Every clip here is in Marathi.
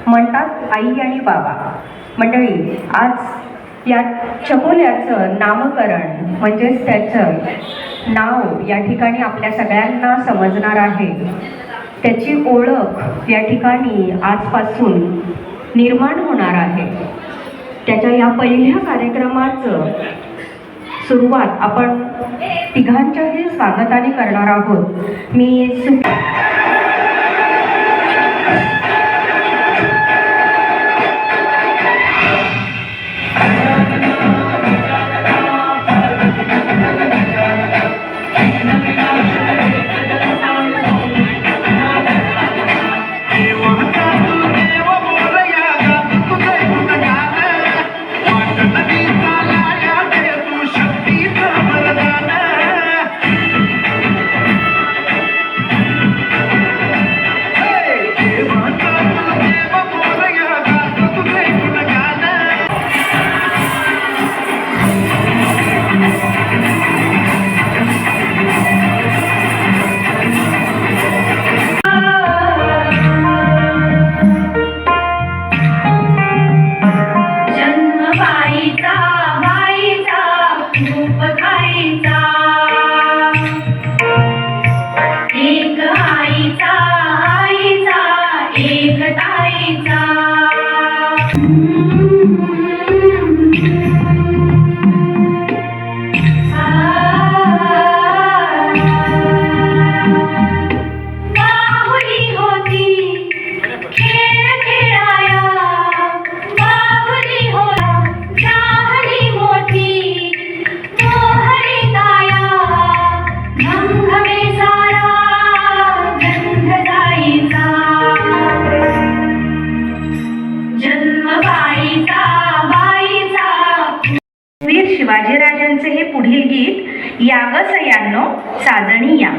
म्हणतात आई आणि बाबा. मंडळी, आज या चकोल्याचं नामकरण म्हणजेच त्याचं नाव या ठिकाणी आपल्या सगळ्यांना समजणार आहे. त्याची ओळख या ठिकाणी आजपासून निर्माण होणार आहे. त्याच्या या पहिल्या कार्यक्रमाचं सुरुवात आपण तिघांच्याही स्वागताने करणार आहोत. मी शिवाजीराजांचे हे पुढील गीत यागसयांनो साजणी या.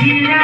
Yeah.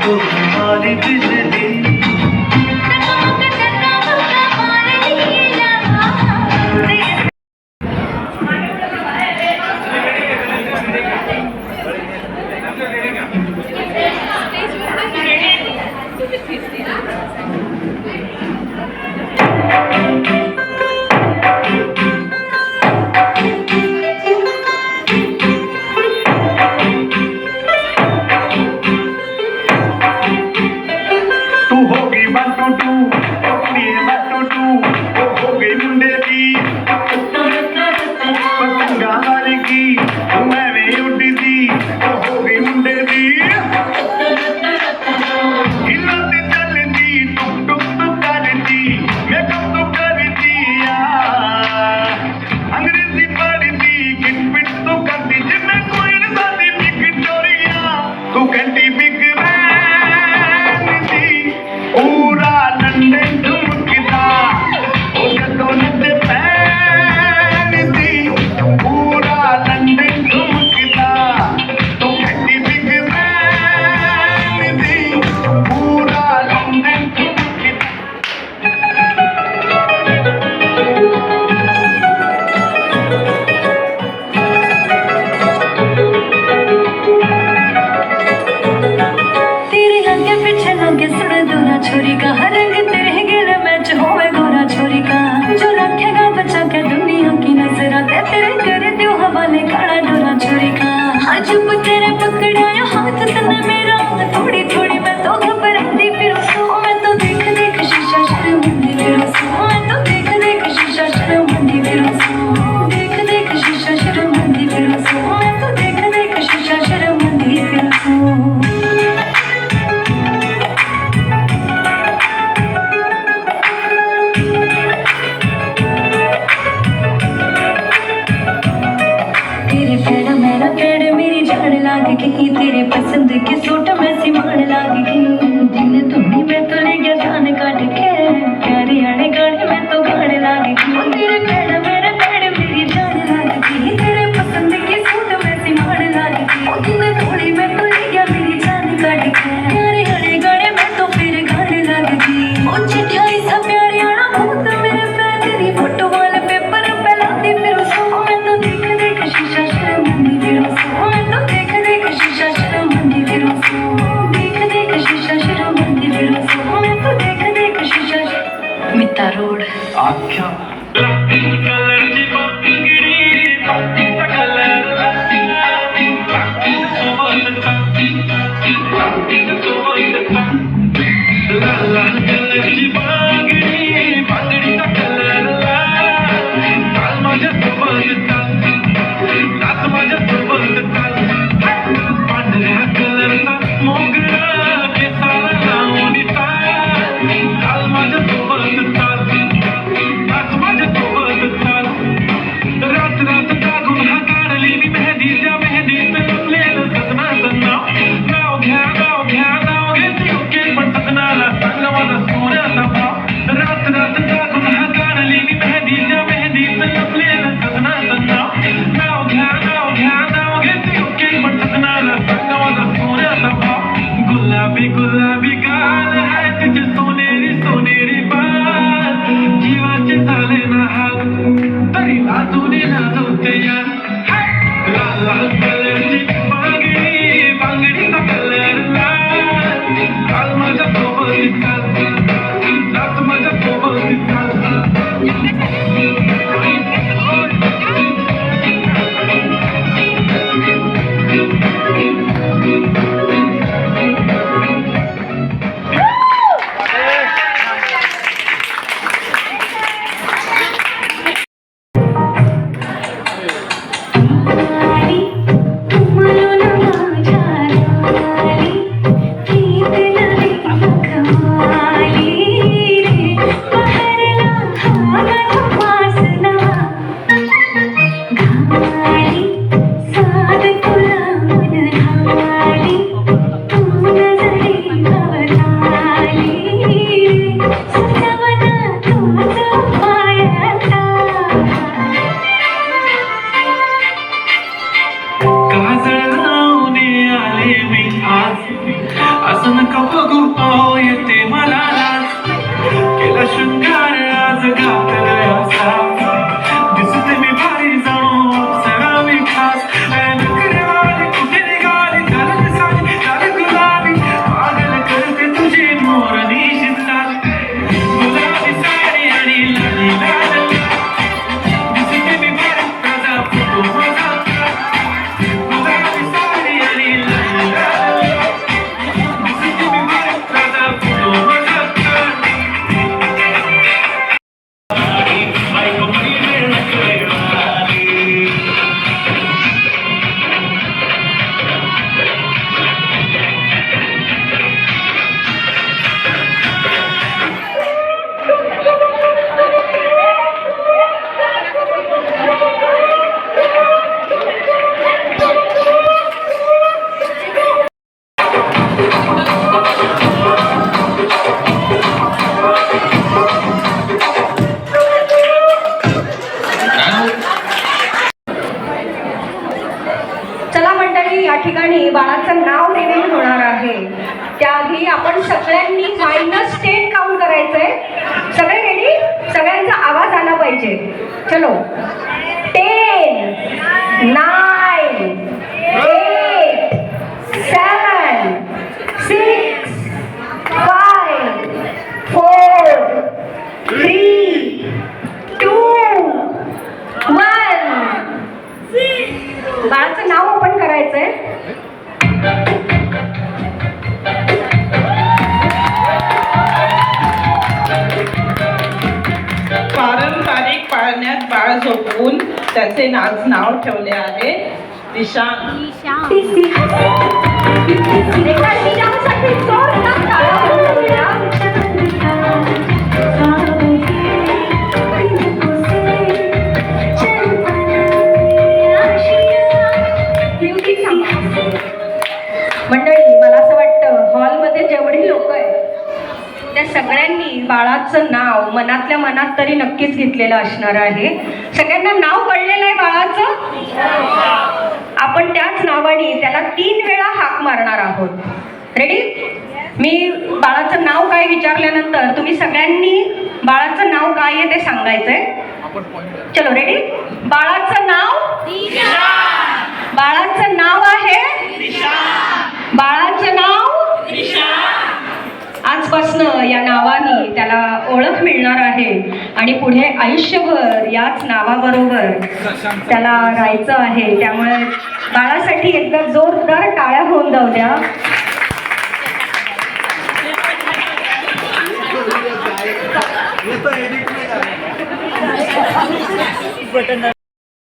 तो हमारी बिजली तू होगी 1 2 2 अपनी 1 2 2 वो हो गई मुंडे की पतंगा वाली की मैं भी उड़ी थी वो हो गई मुंडे की हिलती चलती टुक टुक टुक करती मैं कब तो करती अंग्रेजी पढ़ती किट पिट तो करती जिम्मे कोई न साथी विक्टोरिया तू कहती बिग पूरा लंदन झुमकदा ओ जदों नच पैंदी पूरा लंदन झुमकदा तो कहती बिग बैन दी पूरा लंदन झुमकदा तेरे आगे पीछे लगे सुन दूरा छोरी का हर रंग तेरे गिले मैच होवे गोरा छोरी का जो रखेगा बचा के दुनिया की नजर आते तेरे कर दियो हवाले काला डोरा छोरी का आज तेरे पकड़ाया हाथ तने मेरा थोड़ी थोड़ी मैं तो घबराती फिर उसको मैं तो देख देख शीशा शर्मिंदी फिर उसको मैं तो देख देख शीशा शर्मिंदी फिर उसको देख देख शीशा शर्मिंदी फिर उसको मैं तो देख देख शीशा शर्मिंदी फिर उसको तेरे पैर मेरा पैर मेरी जान लाग गई तेरे पसंद की सूट में सिमान लाग गई दिन तुम्ही मैं तो ले गया जान काट के प्यारे आने गाने में तो गाने लाग गई तेरे पैर मेरा पैर मेरी जान लाग गई तेरे पसंद की सूट में सिमान लाग गई दिन थोड़ी मैं तो ले गया मेरी जान काट के प्यारे आने गाने में तो फिर गाने लाग गई ओ चिट्ठाई सा प्यारे आना भूत मेरे पैर तेरी फोटो वाले पेपर पे लाती फिर उसको मैं तो देख देख शीशा शर्मिंदी फिर उसको मैं तो देख देख शीशा शर्मिंदी फिर उसको देख देख शीशा शर्मिंदी फिर उसको मैं तो देख देख शीशा मिता रोड आख्या कलरची बांगडी बांगडीचा कलर लाल कलरची बांगडी बांगडीचा कलर चाल माझ्या सोबत चाल नाच माझ्या सोबत चाल पांढऱ्या कलरचा मोगरा केसाला लावून चाल माझ्या सोबत चाल नाच माझ्या सोबत चाल रात रात जागून हा काढली मी मेहंदी त्या मेहंदीत रमलेलं सजनाचं नाव नाव घ्या नाव घेते ओके असं नका बघू अहो येते मला लाज केला शृंगार आज घातलाय असा दिसते मी भारी जाणू अप्सरा मी खास नकरेवाली कुठे निघाली झालं साडी झालं गुलाबी पागल करते तुझी मोरनी शिरतात गुलाबी साडी आणि लाली लाल दिसते मी भारी ताजा फोटो माझा गुलाबी साडी आणि लाली लाल दिसते मी भारी ताजा फोटो माझा चला मंडळी, या ठिकाणी बाळाचं नाव रिव्हील होणार आहे. त्याआधी आपण सगळ्यांनी -10 काउंट करायचंय. सगळे रेडी? सगळ्यांचा आवाज आला पाहिजे. चलो. 10, 9, 8, 7, 6, 5, 4, 3, 2, 1. बाळाचं नाव ओपन करायचंय. पारंपरिक पाळण्यात बाळ झोपवून त्याचे नाव ठेवले आहे दिशांग. एका दिशांसाठी जोरदार टाळ्या वाजवूया. मंडळी, मला असं वाटतं हॉलमध्ये जेवढी लोक आहेत त्या सगळ्यांनी बाळाचं नाव मनातल्या मनात तरी नक्कीच घेतलेलं असणार आहे. सगळ्यांना नाव कळलेलं आहे बाळाचं. आपण त्याच नावाने त्याला 3 वेळा हाक मारणार आहोत. रेडी? मी बाळाचं नाव काय विचारल्यानंतर तुम्ही सगळ्यांनी बाळाचं नाव काय आहे ते सांगायचंय. चलो रेडी? बाळाचं नाव बाळाचं नाव आहे बाळाचं नाव आजपासनं या नावाने त्याला ओळख मिळणार आहे आणि पुढे आयुष्यभर याच नावाबरोबर त्याला राहायचं आहे. त्यामुळे बाळासाठी एकदा जोरदार टाळ्या होऊन जाऊ द्या.